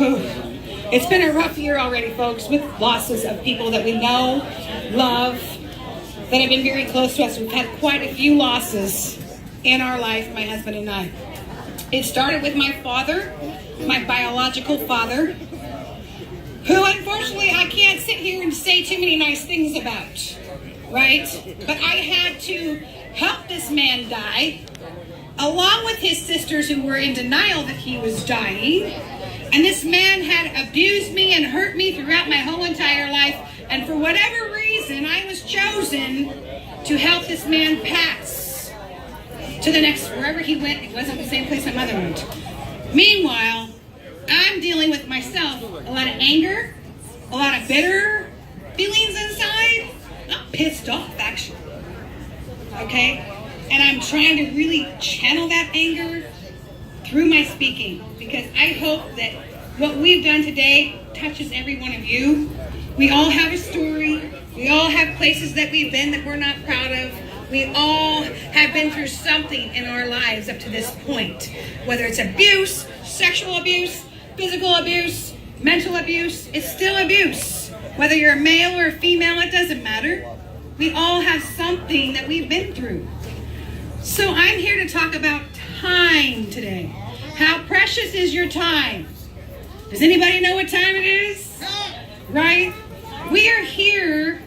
It's been a rough year already, folks, with losses of people that we know, love, that have been very close to us. We've had quite a few losses in our life, my husband and I. It started with my father, my biological father, who unfortunately I can't sit here and say too many nice things about, right? But I had to help this man die, along with his sisters who were in denial that he was dying. And this man had abused me and hurt me throughout my whole entire life. And for whatever reason, I was chosen to help this man pass to the next, wherever he went. It wasn't the same place my mother went. Meanwhile, I'm dealing with myself a lot of anger, a lot of bitter feelings inside. I'm pissed off, actually. Okay? And I'm trying to really channel that anger through my speaking, because I hope that what we've done today touches every one of you. We all have a story. We all have places that we've been that we're not proud of. We all have been through something in our lives up to this point. Whether it's abuse, sexual abuse, physical abuse, mental abuse, it's still abuse. Whether you're a male or a female, it doesn't matter. We all have something that we've been through. So I'm here to talk about time today. How precious is your time? Does anybody know what time it is? Right? We are here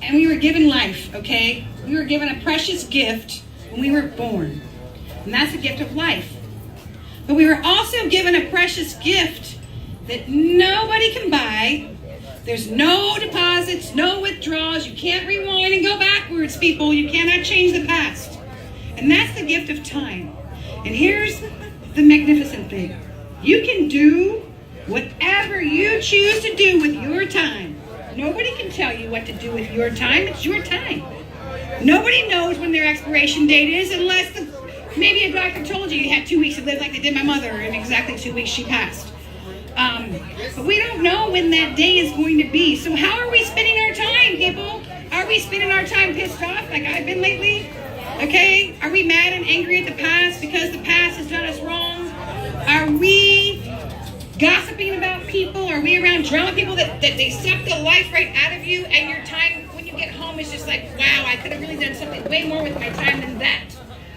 and we were given life, okay? We were given a precious gift when we were born. And that's the gift of life. But we were also given a precious gift that nobody can buy. There's no deposits, no withdrawals. You can't rewind and go backwards, people. You cannot change the past. And that's the gift of time. And here's the magnificent thing. You can do whatever you choose to do with your time. Nobody can tell you what to do with your time. It's your time. Nobody knows when their expiration date is unless maybe a doctor told you had 2 weeks to live, like they did my mother, and exactly 2 weeks she passed. But we don't know when that day is going to be. So how are we spending our time, people? Are we spending our time pissed off like I've been lately? Okay? Are we mad and angry at the past because the past has done us wrong? Are we gossiping about people? Are we around drama people that they suck the life right out of you, and your time when you get home is just like, wow, I could have really done something way more with my time than that.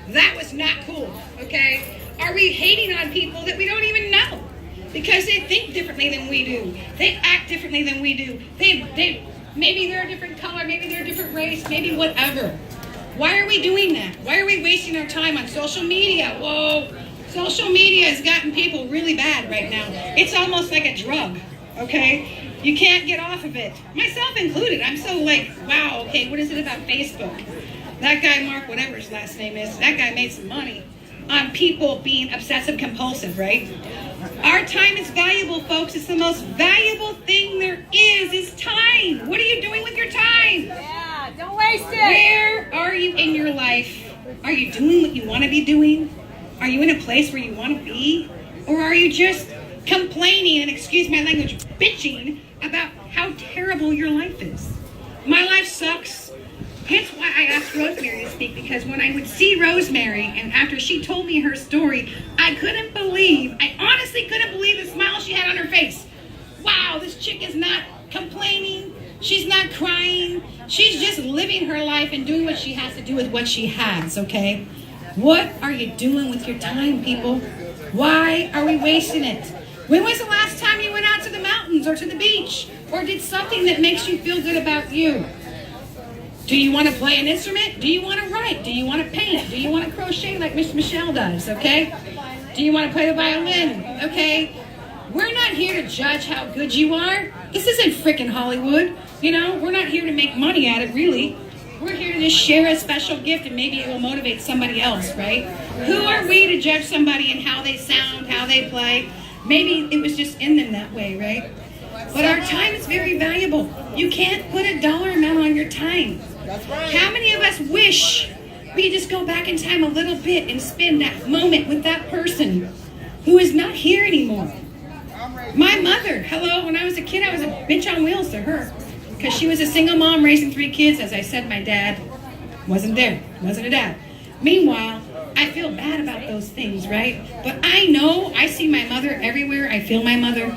That was not cool, okay? Are we hating on people that we don't even know because they think differently than we do? They act differently than we do. Maybe they're a different color, maybe they're a different race, maybe whatever. Why are we doing that? Why are we wasting our time on social media? Whoa, social media has gotten people really bad right now. It's almost like a drug, okay? You can't get off of it. Myself included. I'm so like, wow, okay, what is it about Facebook? That guy, Mark, whatever his last name is, that guy made some money on people being obsessive compulsive, right? Our time is valuable, folks. It's the most valuable thing there is time. What are you doing with your time? Yeah, don't waste it. Where are you in your life? Are you doing what you want to be doing? Are you in a place where you want to be? Or are you just complaining, and excuse my language, bitching about how terrible your life is? My life sucks. Hence why I asked Rosemary to speak, because when I would see Rosemary, and after she told me her story, I honestly couldn't believe the smile she had on her face. Wow, this chick is not complaining. She's not crying. She's just living her life and doing what she has to do with what she has, okay? What are you doing with your time, people? Why are we wasting it? When was the last time you went out to the mountains or to the beach or did something that makes you feel good about you? Do you want to play an instrument? Do you want to write? Do you want to paint? Do you want to crochet like Miss Michelle does, okay? Do you want to play the violin, okay? We're not here to judge how good you are. This isn't frickin' Hollywood, you know? We're not here to make money at it, really. We're here to just share a special gift, and maybe it will motivate somebody else, right? Who are we to judge somebody and how they sound, how they play? Maybe it was just in them that way, right? But our time is very valuable. You can't put a dollar amount on your time. That's right. How many of us wish we could just go back in time a little bit and spend that moment with that person who is not here anymore? My mother, hello, when I was a kid, I was a bitch on wheels to her because she was a single mom raising 3 kids. As I said, my dad wasn't there, wasn't a dad. Meanwhile, I feel bad about those things, right? But I know I see my mother everywhere. I feel my mother.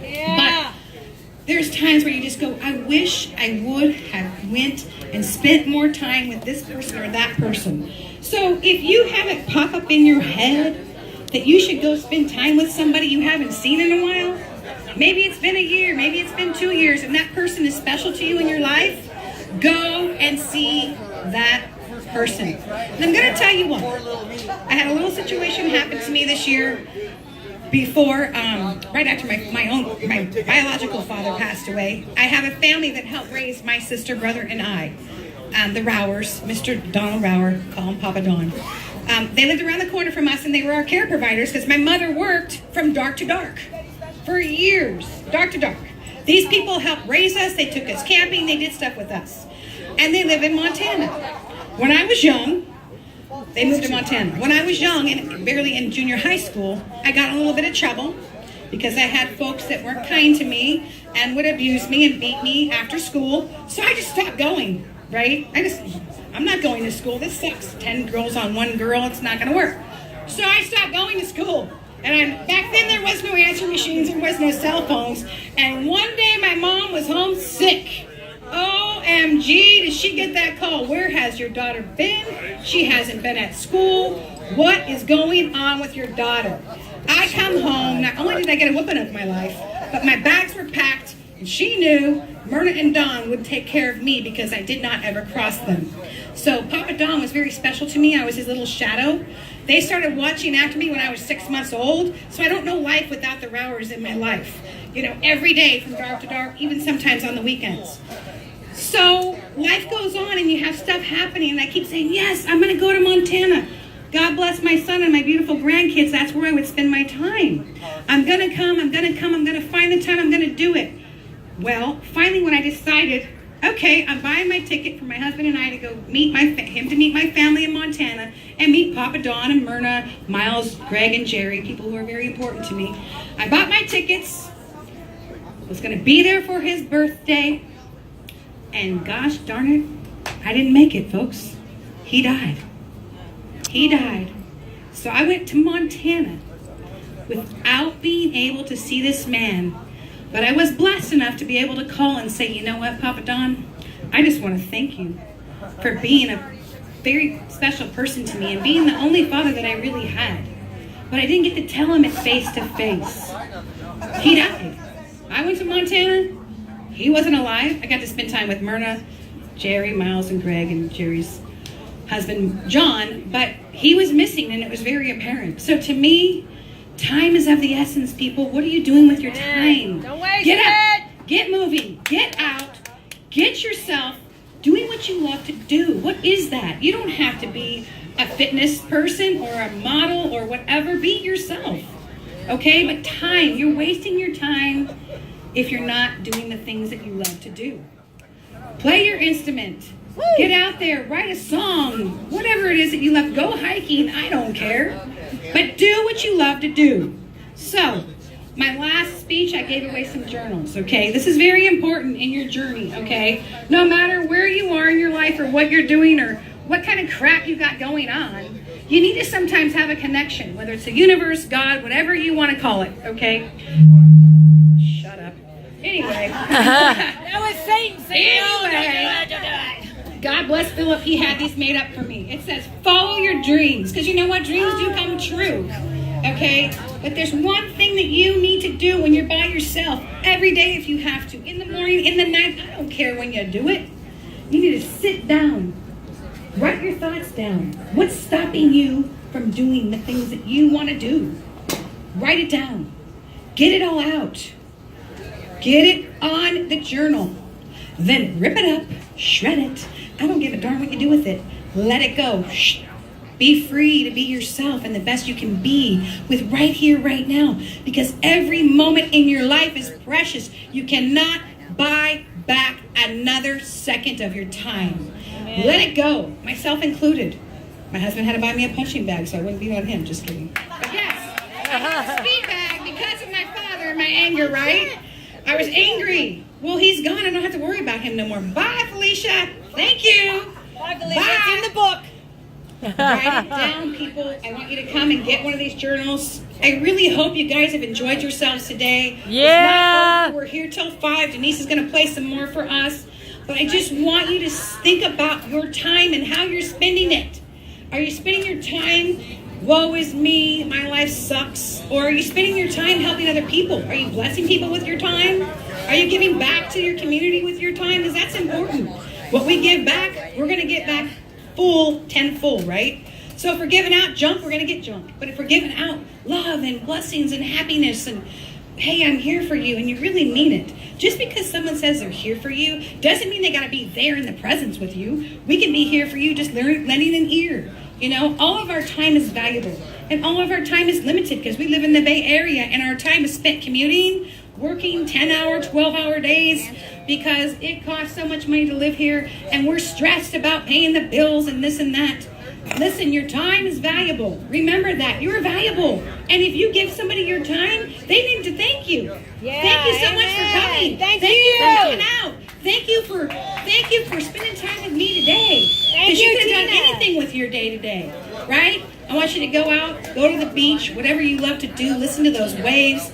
Yeah. But there's times where you just go, I wish I would have went and spent more time with this person or that person. So if you have it pop up in your head that you should go spend time with somebody you haven't seen in a while, maybe it's been a year, maybe it's been 2 years, and that person is special to you in your life, go and see that person. And I'm going to tell you what. I had a little situation happen to me this year before, right after my biological father passed away. I have a family that helped raise my sister, brother, and I. The Rowers, Mr. Donald Rower, call him Papa Don. They lived around the corner from us, and they were our care providers because my mother worked from dark to dark for years, dark to dark. These people helped raise us. They took us camping. They did stuff with us. And they live in Montana. When I was young, they moved to Montana. When I was young and barely in junior high school, I got in a little bit of trouble because I had folks that weren't kind to me and would abuse me and beat me after school. So I just stopped going, right? I'm not going to school. This sucks. 10 girls on one girl. It's not going to work. So I stopped going to school. And back then there was no answering machines. There was no cell phones. And one day my mom was home sick. OMG, did she get that call? Where has your daughter been? She hasn't been at school. What is going on with your daughter? I come home, not only did I get a whooping of my life, but my bags were packed, and she knew Myrna and Dawn would take care of me because I did not ever cross them. So Papa Don was very special to me. I was his little shadow. They started watching after me when I was 6 months old, so I don't know life without the Rowers in my life. You know, every day from dark to dark, even sometimes on the weekends. So life goes on and you have stuff happening, and I keep saying, yes, I'm going to go to Montana. God bless my son and my beautiful grandkids. That's where I would spend my time. I'm going to come. I'm going to find the time. I'm going to do it. Well, finally when I decided, okay, I'm buying my ticket for my husband and I to go meet him to meet my family in Montana and meet Papa Don and Myrna, Miles, Greg, and Jerry, people who are very important to me. I bought my tickets, was going to be there for his birthday, and gosh darn it, I didn't make it, folks. He died. He died. So I went to Montana without being able to see this man. But I was blessed enough to be able to call and say, you know what, Papa Don, I just want to thank you for being a very special person to me and being the only father that I really had. But I didn't get to tell him it face to face. He died. I went to Montana. He wasn't alive. I got to spend time with Myrna, Jerry, Miles, and Greg, and Jerry's husband, John. But he was missing, and it was very apparent. So to me, time is of the essence, people. What are you doing with your time? Don't waste Get it. up, get moving, get out, get yourself doing what you love to do. What is that? You don't have to be a fitness person or a model or whatever. Be yourself, okay? But time, you're wasting your time if you're not doing the things that you love to do. Play your instrument. Get out there, write a song, whatever it is that you love. Go hiking, I don't care. But do what you love to do. So, my last speech, I gave away some journals, okay? This is very important in your journey, okay? No matter where you are in your life or what you're doing or what kind of crap you got going on, you need to sometimes have a connection, whether it's the universe, God, whatever you want to call it, okay? Shut up. Anyway. That was Satan saying, Anyway, God bless Philip. He had these made up for me. It says, follow your dreams. Because you know what? Dreams do come true. Okay? But there's one thing that you need to do when you're by yourself. Every day if you have to. In the morning, in the night. I don't care when you do it. You need to sit down. Write your thoughts down. What's stopping you from doing the things that you want to do? Write it down. Get it all out. Get it on the journal. Then rip it up, shred it. I don't give a darn what you do with it. Let it go. Shh. Be free to be yourself and the best you can be with right here, right now. Because every moment in your life is precious. You cannot buy back another second of your time. Amen. Let it go, myself included. My husband had to buy me a punching bag so I wouldn't beat on him. Just kidding. But yes, I got a speed bag because of my father and my anger, right? I was angry. Well, he's gone. I don't have to worry about him no more. Bye, Felicia. Thank you. Bye, Felicia. It's in the book. Write it down, people. I want you to come and get one of these journals. I really hope you guys have enjoyed yourselves today. Yeah. We're here till 5. Denise is going to play some more for us. But I just want you to think about your time and how you're spending it. Are you spending your time, woe is me, my life sucks? Or are you spending your time helping other people? Are you blessing people with your time? Are you giving back to your community with your time? Because that's important. What we give back, we're going to get back full, tenfold, right? So if we're giving out junk, we're going to get junk. But if we're giving out love and blessings and happiness and, hey, I'm here for you, and you really mean it. Just because someone says they're here for you doesn't mean they got to be there in the presence with you. We can be here for you just lending an ear. You know, all of our time is valuable. And all of our time is limited because we live in the Bay Area and our time is spent commuting, working 10-hour, 12-hour days because it costs so much money to live here and we're stressed about paying the bills and this and that. Listen, your time is valuable. Remember that. You're valuable. And if you give somebody your time, they need to thank you. Yeah, thank you so much for coming. Thank you you for coming out. Thank you for spending time with me today. Because you could have done anything with your day today, right? I want you to go out, go to the beach, whatever you love to do, listen to those waves.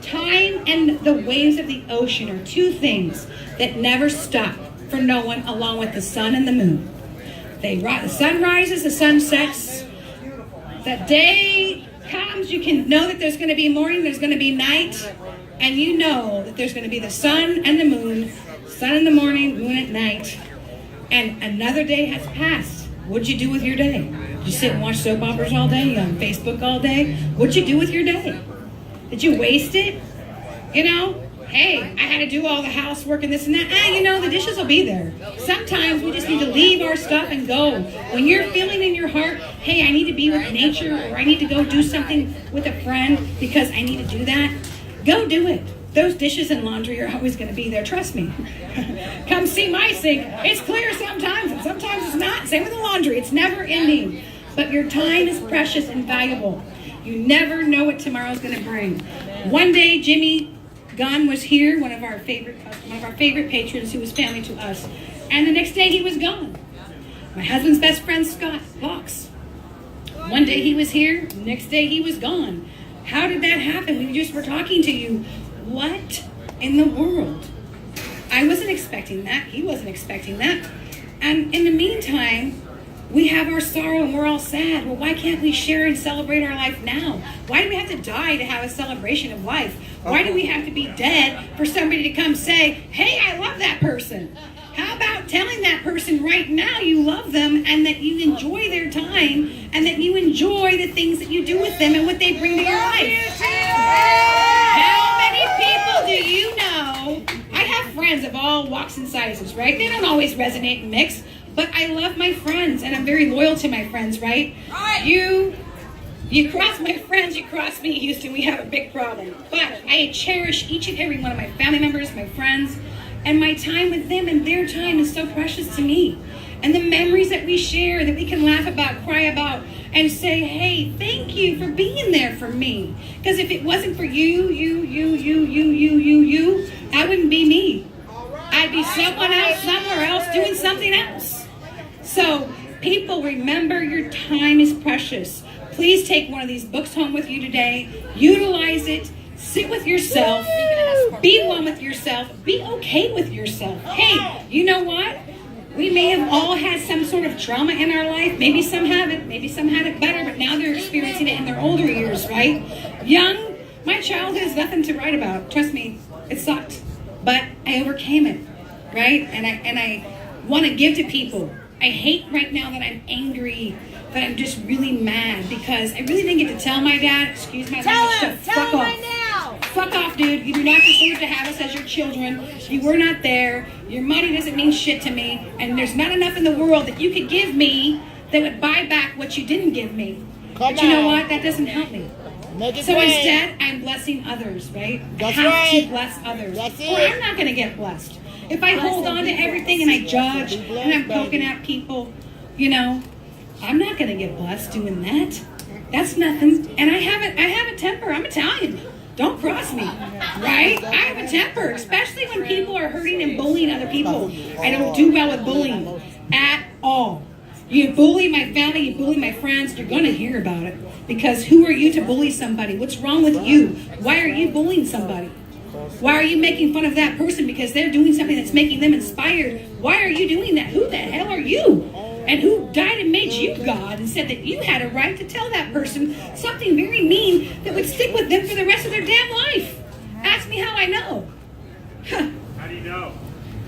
Time and the waves of the ocean are two things that never stop for no one, along with the sun and the moon. The sun rises, the sun sets. The day comes, you can know that there's going to be morning, there's going to be night, and you know that there's going to be the sun and the moon, sun in the morning, moon at night, and another day has passed. What'd you do with your day? Did you sit and watch soap operas all day, on Facebook all day? What'd you do with your day? Did you waste it? You know? Hey, I had to do all the housework and this and that. You know, the dishes will be there. Sometimes we just need to leave our stuff and go. When you're feeling in your heart, hey, I need to be with nature, or I need to go do something with a friend because I need to do that, go do it. Those dishes and laundry are always going to be there. Trust me. Come see my sink. It's clear sometimes, and sometimes it's not. Same with the laundry. It's never ending. But your time is precious and valuable. You never know what tomorrow's going to bring. One day, Jimmy Gunn was here, one of our favorite patrons who was family to us. And the next day he was gone. My husband's best friend, Scott Locks. One day he was here, the next day he was gone. How did that happen? We just were talking to you. What in the world? I wasn't expecting that. He wasn't expecting that. And in the meantime, we have our sorrow and we're all sad. Well, why can't we share and celebrate our life now? Why do we have to die to have a celebration of life? Why do we have to be dead for somebody to come say, hey, I love that person? How about telling that person right now you love them and that you enjoy their time and that you enjoy the things that you do with them and what they bring to your life? How many people do you know? I have friends of all walks and sizes, right? They don't always resonate and mix. But I love my friends, and I'm very loyal to my friends, right? You cross my friends, you cross me, Houston, we have a big problem. But I cherish each and every one of my family members, my friends, and my time with them, and their time is so precious to me. And the memories that we share, that we can laugh about, cry about, and say, hey, thank you for being there for me. Because if it wasn't for you, I wouldn't be me. I'd be someone else, somewhere else, doing something else. So, people, remember your time is precious. Please take one of these books home with you today. Utilize it. Sit with yourself. Be one with yourself. Be okay with yourself. Hey, you know what? We may have all had some sort of trauma in our life. Maybe some haven't. Maybe some had it better, but now they're experiencing it in their older years, right? Young, my childhood is nothing to write about. Trust me, it sucked. But I overcame it, right? And I want to give to people. I hate right now that I'm angry, that I'm just really mad because I really didn't get to tell my dad, excuse my language, to fuck off. Right now. Fuck off, dude. You do not deserve to have us as your children. You were not there. Your money doesn't mean shit to me. And there's not enough in the world that you could give me that would buy back what you didn't give me. But you know what? That doesn't help me. So instead, I'm blessing others, right? I have to bless others. Or I'm not going to get blessed. If I hold on to everything and I judge and I'm poking at people, you know, I'm not going to get blessed doing that. That's nothing. And I have a temper. I'm Italian. Don't cross me, right? I have a temper, especially when people are hurting and bullying other people. I don't do well with bullying at all. You bully my family, you bully my friends, you're going to hear about it. Because who are you to bully somebody? What's wrong with you? Why are you bullying somebody? Why are you making fun of that person because they're doing something that's making them inspired? Why are you doing that? Who the hell are you? And who died and made you God and said that you had a right to tell that person something very mean that would stick with them for the rest of their damn life? Ask me how I know. Huh. How do you know?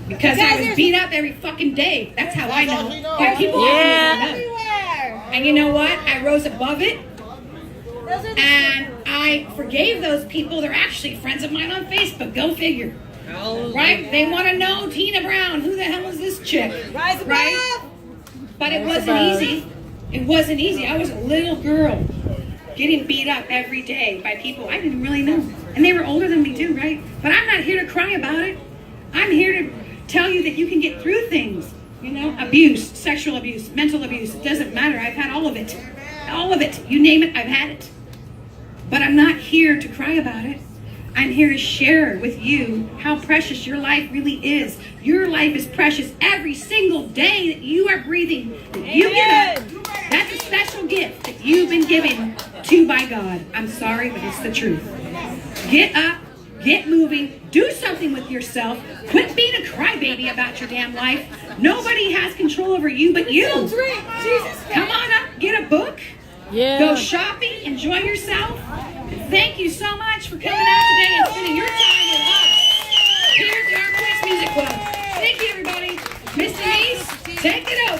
Because I was beat up every fucking day. That's how I know. By people everywhere. And you know what? I rose above it. And I forgave those people. They're actually friends of mine on Facebook. Go figure. Right? They want to know Tina Brown. Who the hell is this chick? Rise above. Right? But it wasn't easy. It wasn't easy. I was a little girl getting beat up every day by people I didn't really know. And they were older than me too, right? But I'm not here to cry about it. I'm here to tell you that you can get through things. You know, abuse, sexual abuse, mental abuse. It doesn't matter. I've had all of it. All of it. You name it, I've had it. But I'm not here to cry about it. I'm here to share with you how precious your life really is. Your life is precious every single day that you are breathing, that you get up. That's a special gift that you've been given to by God. I'm sorry, but it's the truth. Get up, get moving, do something with yourself. Quit being a crybaby about your damn life. Nobody has control over you but you. Come on up, get a book. Yeah. Go shopping, enjoy yourself. Thank you so much for coming out today and spending your time with us here at the Arm Twist Music Club. Thank you, everybody. Miss Denise, take it over.